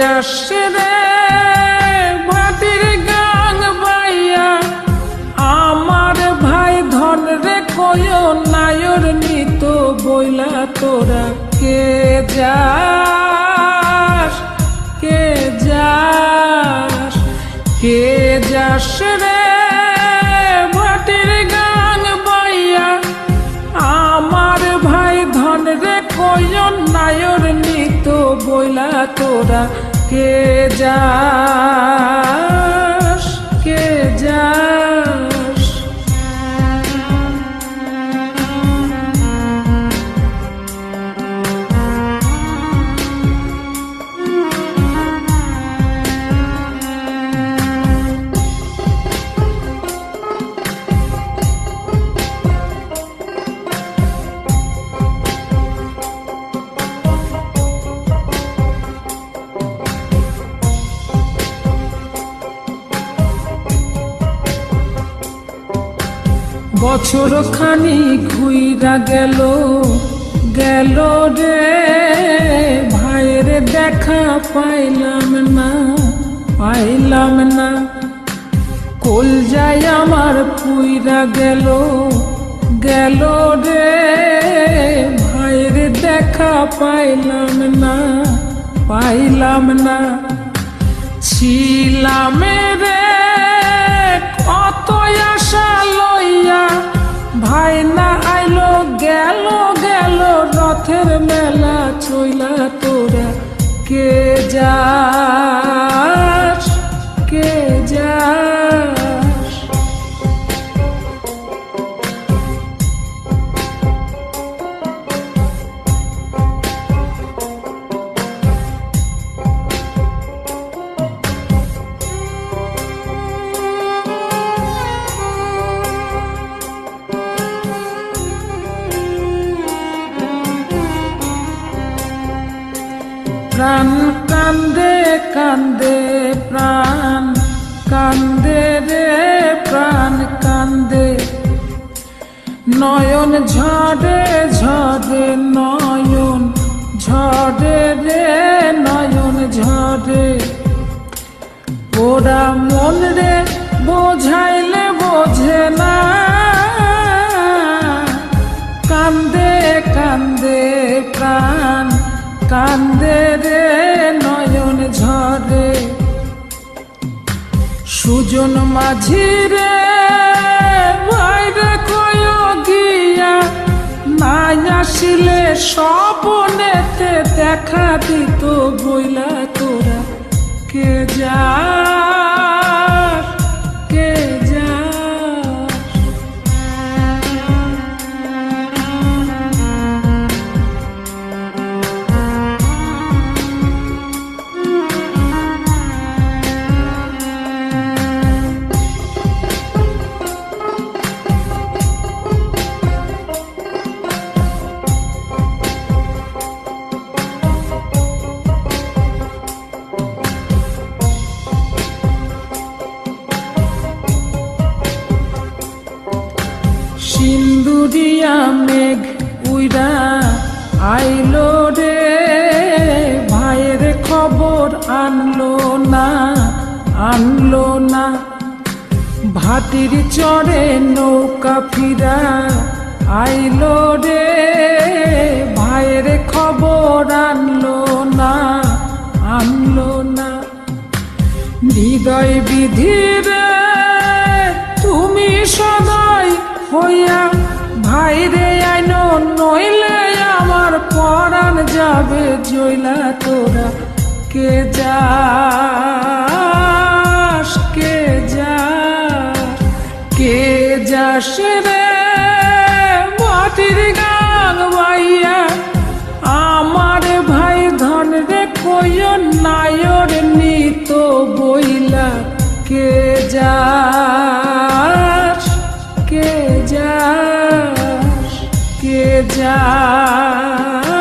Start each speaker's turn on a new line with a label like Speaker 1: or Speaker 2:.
Speaker 1: যাস রে ভাটির গাং বাইয়া আমার ভাই ধন রে কয় নায়র নিত বইলা তোরা কে যাস কে যাস কে যাস রে ভাটির গাং বাইয়া আমার ভাই ধন রে কয় নায়র নিত বইলা তোরা কে যাস কে যাস। বছর খানি ঘুইরা গেল গেল রে ভাইয়ের দেখা পাইলাম না কল যাই আমার পুইরা গেল গেল রে ভাইয়ের দেখা পাইলাম না ছিলাম রে কত আশা লইয়া ভাই না আইলো গেল গেল রথের মেলা চইলা তোরা কে যাস কে যাস। প্রাণ কান্দে কান্দে প্রাণ কান্দে রে প্রাণ কান্দে নয়ন ঝরে ঝরে নয়ন ঝরে রে নয়ন ঝরে ওরা মন রে বোঝাইলে বোঝে না কান্দে কান্দে প্রাণ কান্দে রে নয়ন ঝরে সুজন মাঝি রে ভাইরে কয় গিয়া নাই আসিলে স্বপনেতে দেখা দিত বইলা তোরা কে যাস কে যাস। সিন্দুরিয়া মেঘ উইরা আইলো রে ভাইয়ের খবর আনলো না ভাটির চড়ে নৌকা ফিরা আইলো রে ভাইয়ের খবর আনলো না হৃদয় বিধির তুমি সদাই হইয়া ভাইরে আইনো নইলে আমার পরাণ যাবে জইলা তোরা কে যাস কে যাস কে যাস রে মাটির গাং বাইয়া আমার ভাই ধন রে কই নায়র নিত বইলা কে যাস কে যাস কে যাস।